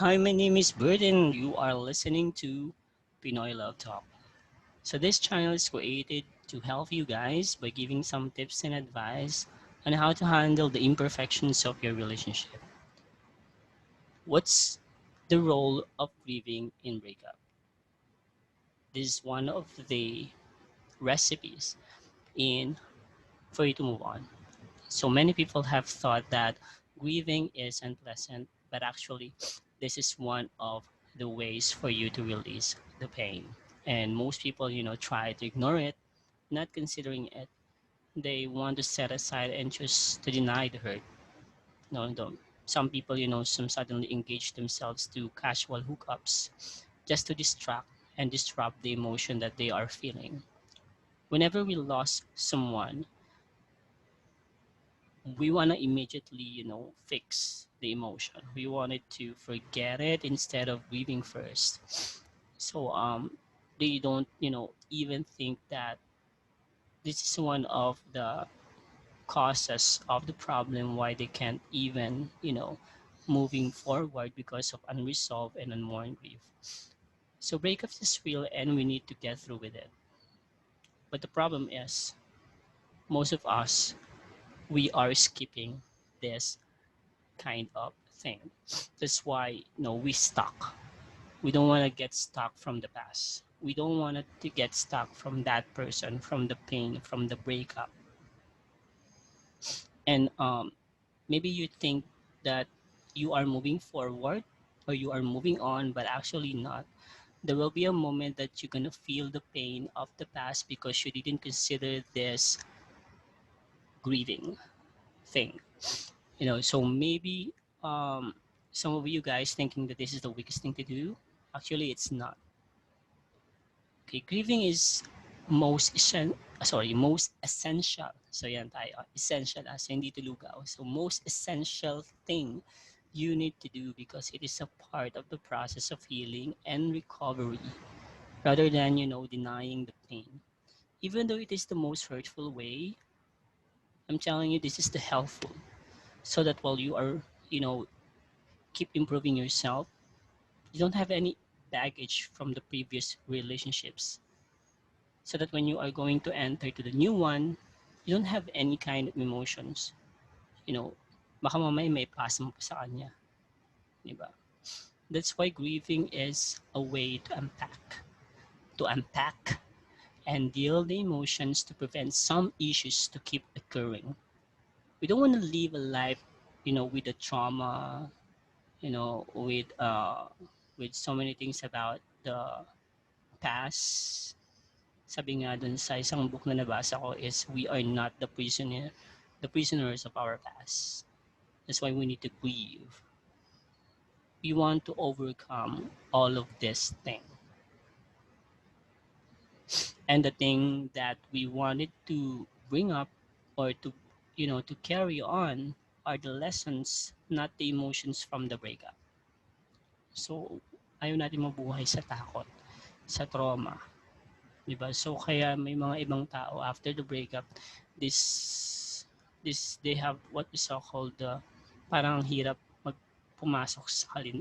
Hi, my name is Bert and you are listening to Pinoy Love Talk. So this channel is created to help you guys by giving some tips and advice on how to handle the imperfections of your relationship. What's the role of grieving in breakup? This is one of the recipes in for you to move on. So many people have thought that grieving is unpleasant, but actually, this is one of the ways for you to release the pain. And most people, try to ignore it, not considering it. They want to set aside and just to deny the hurt. No, no. Some people, some suddenly engage themselves to casual hookups just to distract and disrupt the emotion that they are feeling. Whenever we lost someone, we want to immediately fix the emotion. We wanted to forget it instead of grieving first. So they don't even think that this is one of the causes of the problem why they can't even moving forward because of unresolved and unmourned grief. So breakups is real and we need to get through with it. But the problem is most of us, we are skipping this kind of thing. That's why we stuck. We don't want to get stuck from the past. We don't want to get stuck from that person, from the pain, from the breakup. And maybe you think that you are moving forward or you are moving on, but actually not. There will be a moment that you're gonna feel the pain of the past because you didn't consider this grieving thing. So maybe some of you guys thinking that this is the weakest thing to do. Actually, it's not. Okay, grieving is most essential. So yan tayo, essential as hindi tulugaw. So most essential thing you need to do because it is a part of the process of healing and recovery rather than denying the pain. Even though it is the most hurtful way, I'm telling you this is the helpful so that while you are you know keep improving yourself, you don't have any baggage from the previous relationships so that when you are going to enter to the new one, you don't have any kind of emotions. You know, baka mamaya may pasa mo pa sa kanya. Di ba? That's why grieving is a way to unpack and deal the emotions to prevent some issues to keep occurring. We don't want to live a life, with the trauma, with so many things about the past. Sabi nga dun sa isang book na nabasa ko is we are not the prisoners of our past. That's why we need to grieve. We want to overcome all of this thing. And the thing that we wanted to bring up or to carry on are the lessons, not the emotions from the breakup. So, ayaw natin mabuhay sa takot, sa trauma. 'Di ba? So kaya may mga ibang tao after the breakup, this they have what is so called parang hirap pumasok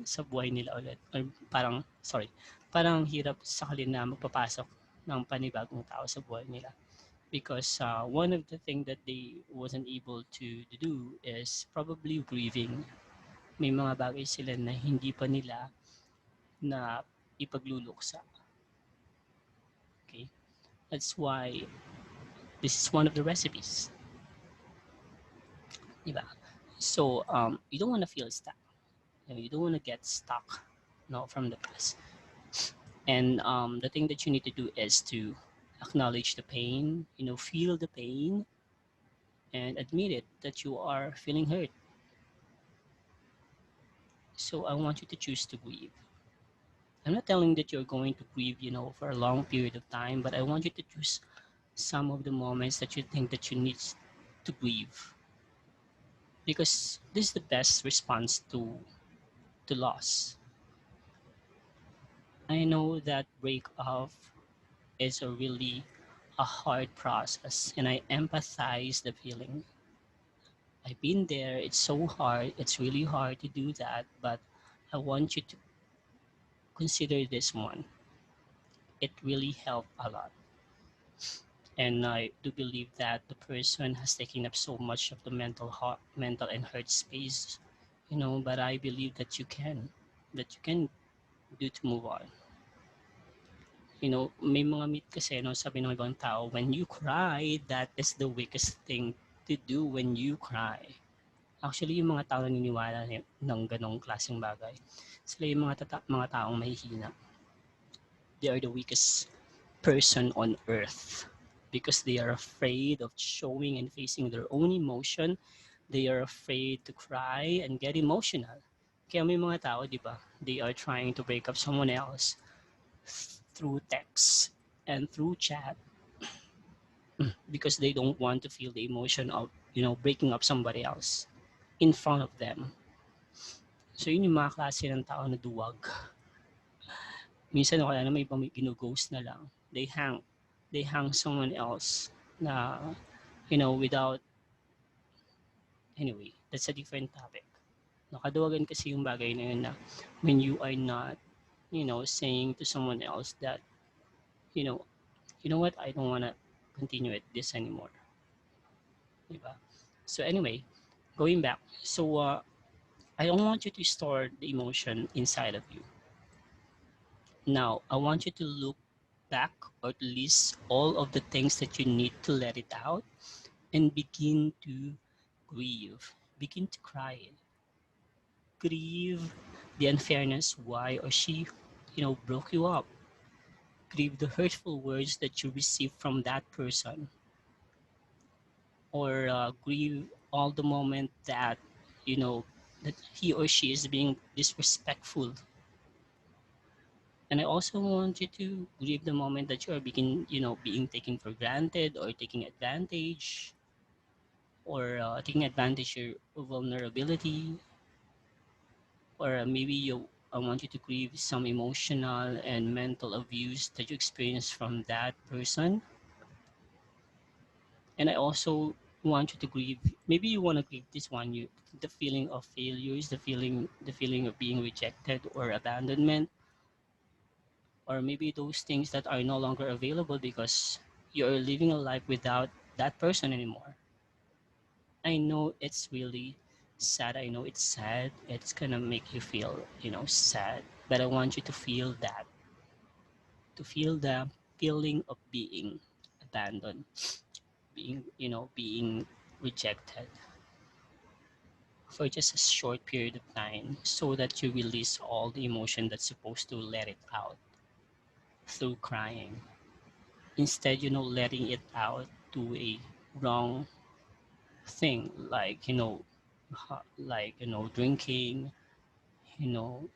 sa buhay nila ulit or parang hirap sa kanila magpapasok ng panibagong tao sa buhay nila because one of the thing that they wasn't able to do is probably grieving. May mga bagay sila na hindi pa nila na ipagluluksa. Okay? That's why this is one of the recipes, di ba? So you don't want to feel stuck. You don't want to get stuck, from the past. And the thing that you need to do is to acknowledge the pain, feel the pain, and admit it that you are feeling hurt. So I want you to choose to grieve. I'm not telling that you're going to grieve, for a long period of time, but I want you to choose some of the moments that you think that you need to grieve because this is the best response to loss. I know that breakup is a hard process and I empathize the feeling. I've been there. It's so hard. It's really hard to do that, but I want you to consider this one. It really helped a lot. And I do believe that the person has taken up so much of the mental and heart space, but I believe that you can do to move on. May mga myth kasi, no, sabi ng ibang tao, when you cry, that is the weakest thing to do when you cry. Actually, yung mga tao naniniwala ng ganong klaseng bagay, sila yung mga taong mahihina. They are the weakest person on earth because they are afraid of showing and facing their own emotion. They are afraid to cry and get emotional. Kaya may mga tao, di ba, they are trying to break up someone else through text and through chat because they don't want to feel the emotion of, breaking up somebody else in front of them. So yun yung mga klase ng tao na duwag. Minsan o kaya na may ibang ghost na lang. They hang someone else na, without, anyway, that's a different topic. Nakaduwagan kasi yung bagay na yun na when you are not, saying to someone else that, you know, you know what, I don't wanna continue at this anymore. Diba? So anyway, going back. So I don't want you to store the emotion inside of you. Now, I want you to look back or to list all of the things that you need to let it out and begin to grieve. Begin to cry. Grieve the unfairness why or she, broke you up. Grieve the hurtful words that you received from that person. Or grieve all the moment that, you know, that he or she is being disrespectful. And I also want you to grieve the moment that you are being taken for granted or taking advantage or taking advantage of your vulnerability or maybe I want you to grieve some emotional and mental abuse that you experienced from that person. And I also want you to grieve. Maybe you want to grieve this one. The feeling of failures, the feeling of being rejected or abandonment, or maybe those things that are no longer available because you're living a life without that person anymore. I know it's really sad. I know it's sad. It's gonna make you feel, sad. But I want you to feel that, to feel the feeling of being abandoned, being rejected for just a short period of time so that you release all the emotion that's supposed to let it out through crying. Instead, letting it out to a wrong thing like, drinking, you know,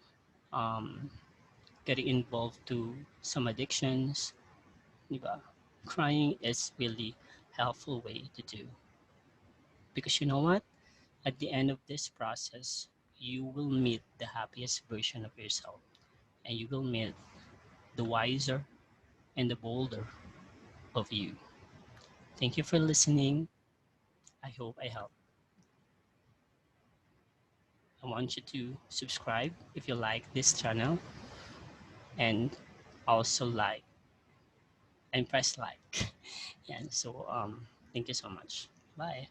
um, getting involved to some addictions, diba? Crying is really helpful way to do because you know what? At the end of this process, you will meet the happiest version of yourself and you will meet the wiser and the bolder of you. Thank you for listening. I hope I helped. I want you to subscribe if you like this channel and also like and press like. Yeah, so thank you so much. Bye.